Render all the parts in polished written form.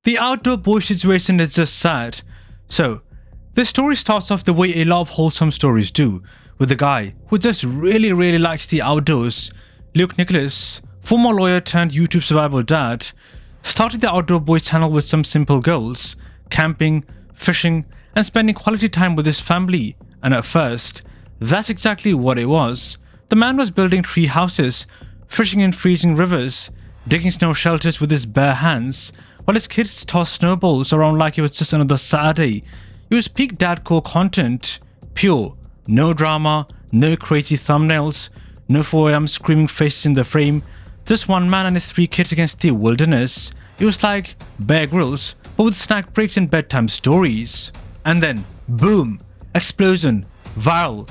The outdoor boy situation is just sad. So, this story starts off the way a lot of wholesome stories do, with a guy who just really likes the outdoors. Luke Nicholas, former lawyer turned YouTube survival dad, started the Outdoor Boy channel with some simple goals: camping, fishing, and spending quality time with his family. And at first, that's exactly what it was. The man was building tree houses, fishing in freezing rivers, digging snow shelters with his bare hands, while his kids tossed snowballs around like it was just another Saturday. It was peak dadcore content, pure, no drama, no crazy thumbnails, no 4 a.m. screaming faces in the frame, just one man and his 3 kids against the wilderness. It was like Bear Grylls, but with snack breaks and bedtime stories. And then, boom, explosion, viral.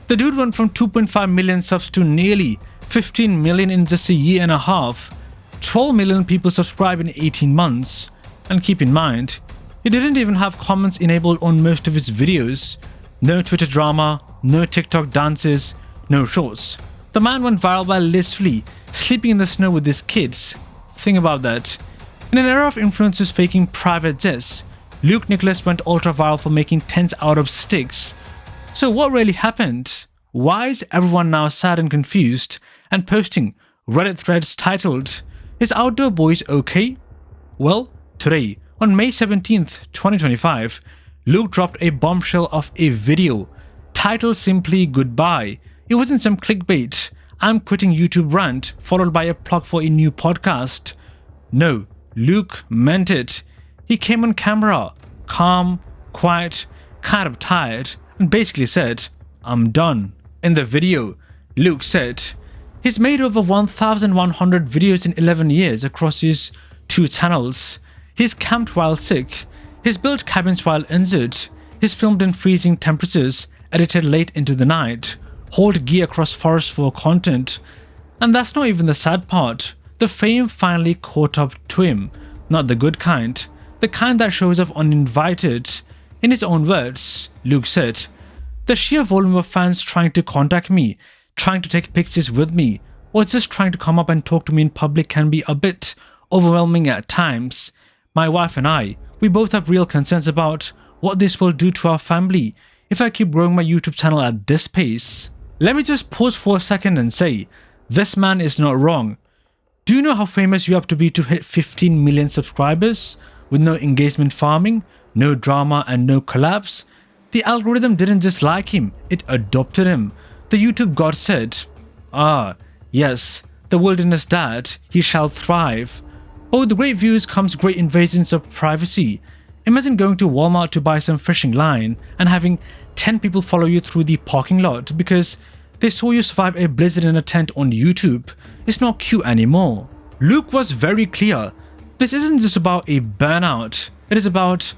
The dude went from 2.5 million subs to nearly 15 million in just a year and a half. 12 million people subscribe in 18 months. And keep in mind, he didn't even have comments enabled on most of his videos. No Twitter drama, no TikTok dances, no shorts. The man went viral by literally sleeping in the snow with his kids. Think about that. In an era of influencers faking private jets, Luke Nicholas went ultra viral for making tents out of sticks. So what really happened? Why is everyone now sad and confused and posting Reddit threads titled, "Is Outdoor Boys okay?" Well, today, on May 17th, 2025, Luke dropped a bombshell of a video titled simply "Goodbye." It wasn't some clickbait, "I'm quitting YouTube" rant followed by a plug for a new podcast. No, Luke meant it. He came on camera, calm, quiet, kind of tired, and basically said, "I'm done." In the video, Luke said, he's made over 1,100 videos in 11 years across his 2 channels. He's camped while sick. He's built cabins while injured. He's filmed in freezing temperatures, edited late into the night, hauled gear across forests for content. And that's not even the sad part. The fame finally caught up to him. Not the good kind. The kind that shows up uninvited. In his own words, Luke said, "The sheer volume of fans trying to contact me, trying to take pictures with me, or just trying to come up and talk to me in public can be a bit overwhelming at times. My wife and I, we both have real concerns about what this will do to our family if I keep growing my YouTube channel at this pace." Let me just pause for a second and say, this man is not wrong. Do you know how famous you have to be to hit 15 million subscribers? With no engagement farming, no drama and no collabs? The algorithm didn't just like him, it adopted him. The YouTube god said, "Ah, yes, the wilderness dad, he shall thrive." But with great views comes great invasions of privacy. Imagine going to Walmart to buy some fishing line and having 10 people follow you through the parking lot because they saw you survive a blizzard in a tent on YouTube. It's not cute anymore. Luke was very clear. This isn't just about a burnout. It is about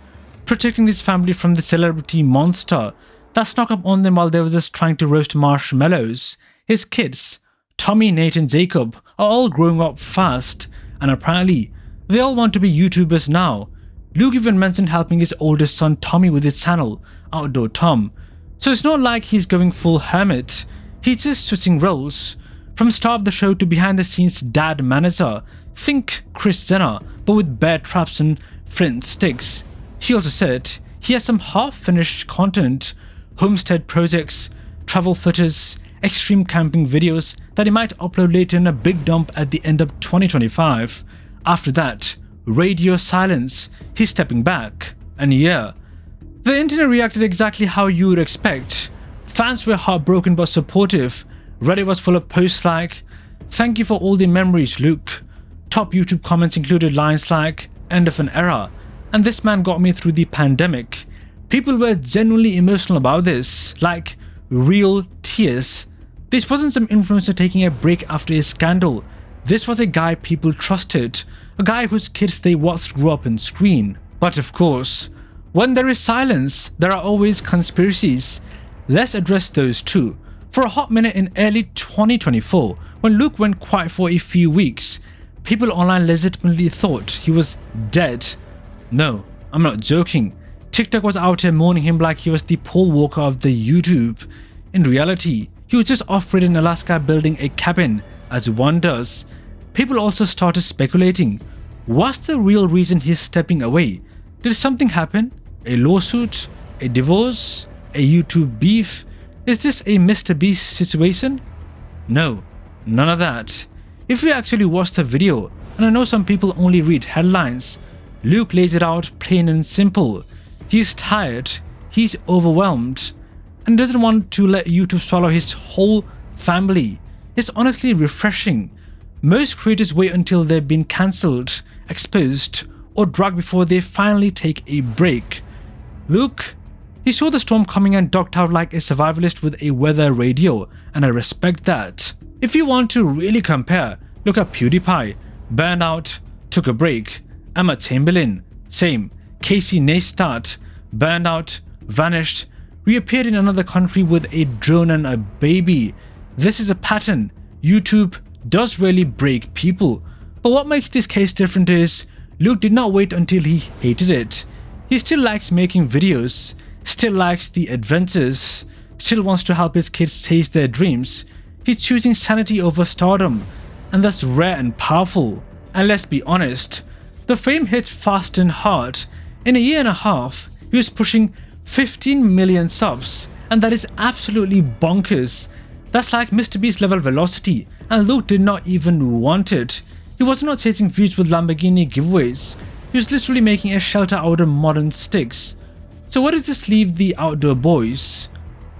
protecting his family from the celebrity monster that snuck up on them while they were just trying to roast marshmallows. His kids, Tommy, Nate and Jacob, are all growing up fast, and apparently they all want to be YouTubers now. Luke even mentioned helping his oldest son Tommy with his channel, Outdoor Tom. So it's not like he's going full hermit, he's just switching roles. From star of the show to behind the scenes dad manager, think Kris Jenner, but with bear traps and flint sticks. He also said he has some half-finished content, homestead projects, travel footage, extreme camping videos that he might upload later in a big dump at the end of 2025. After that, radio silence, he's stepping back. And yeah, the internet reacted exactly how you would expect. Fans were heartbroken but supportive. Reddit was full of posts like, "Thank you for all the memories, Luke." Top YouTube comments included lines like, "End of an era," and "This man got me through the pandemic." People were genuinely emotional about this, like real tears. This wasn't some influencer taking a break after a scandal. This was a guy people trusted, a guy whose kids they watched grow up on screen. But of course, when there is silence, there are always conspiracies. Let's address those too. For a hot minute in early 2024, when Luke went quiet for a few weeks, people online legitimately thought he was dead. No, I'm not joking. TikTok was out here mourning him like he was the Paul Walker of the YouTube. In reality, he was just off-grid in Alaska building a cabin, as one does. People also started speculating, What's the real reason he's stepping away? Did something happen? A lawsuit? A divorce? A YouTube beef? Is this a Mr. Beast situation? No, none of that. If you actually watch the video, and I know some people only read headlines, Luke lays it out plain and simple. He's tired, he's overwhelmed, and doesn't want to let YouTube swallow his whole family. It's honestly refreshing. Most creators wait until they've been cancelled, exposed, or dragged before they finally take a break. Luke, he saw the storm coming and ducked out like a survivalist with a weather radio, and I respect that. If you want to really compare, look at PewDiePie, burned out, took a break. Emma Chamberlain, same. Casey Neistat, burned out, vanished, reappeared in another country with a drone and a baby. This is a pattern. YouTube does really break people. But what makes this case different is Luke did not wait until he hated it. He still likes making videos, still likes the adventures, still wants to help his kids chase their dreams. He's choosing sanity over stardom, and that's rare and powerful. And let's be honest, the fame hit fast and hard. In a year and a half, he was pushing 15 million subs, and that is absolutely bonkers. That's like Mr. Beast level velocity, and Luke did not even want it. He was not chasing views with Lamborghini giveaways. He was literally making a shelter out of modern sticks. So where does this leave the outdoor boys?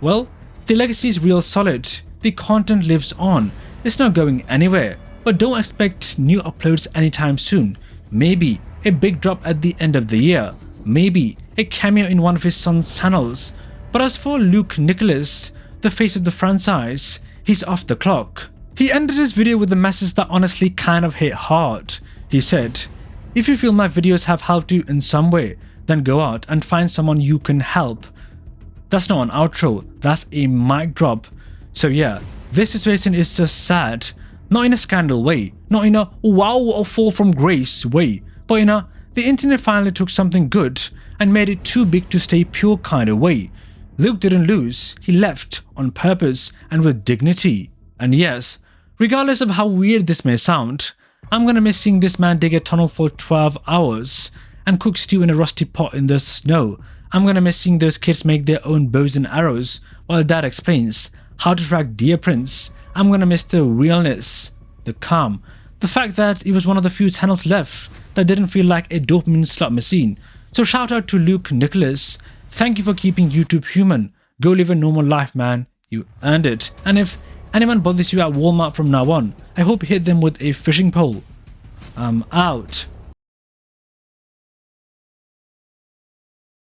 Well, the legacy is real solid. The content lives on. It's not going anywhere. But don't expect new uploads anytime soon. Maybe a big drop at the end of the year. Maybe a cameo in one of his son's channels. But as for Luke Nicholas, the face of the franchise, he's off the clock. He ended his video with a message that honestly kind of hit hard. He said, "If you feel my videos have helped you in some way, then go out and find someone you can help." That's not an outro, that's a mic drop. So yeah, this situation is just sad. Not in a scandal way, not in a wow or fall from grace way, but in a the internet finally took something good and made it too big to stay pure kind of way. Luke didn't lose, he left on purpose and with dignity. And yes, regardless of how weird this may sound, I'm gonna miss seeing this man dig a tunnel for 12 hours and cook stew in a rusty pot in the snow. I'm gonna miss seeing those kids make their own bows and arrows while dad explains how to track deer prints. I'm gonna miss the realness, the calm, the fact that it was one of the few channels left that didn't feel like a dopamine slot machine. So shout out to Luke Nicholas. Thank you for keeping YouTube human. Go live a normal life, man. You earned it. And if anyone bothers you at Walmart from now on, I hope you hit them with a fishing pole. I'm out.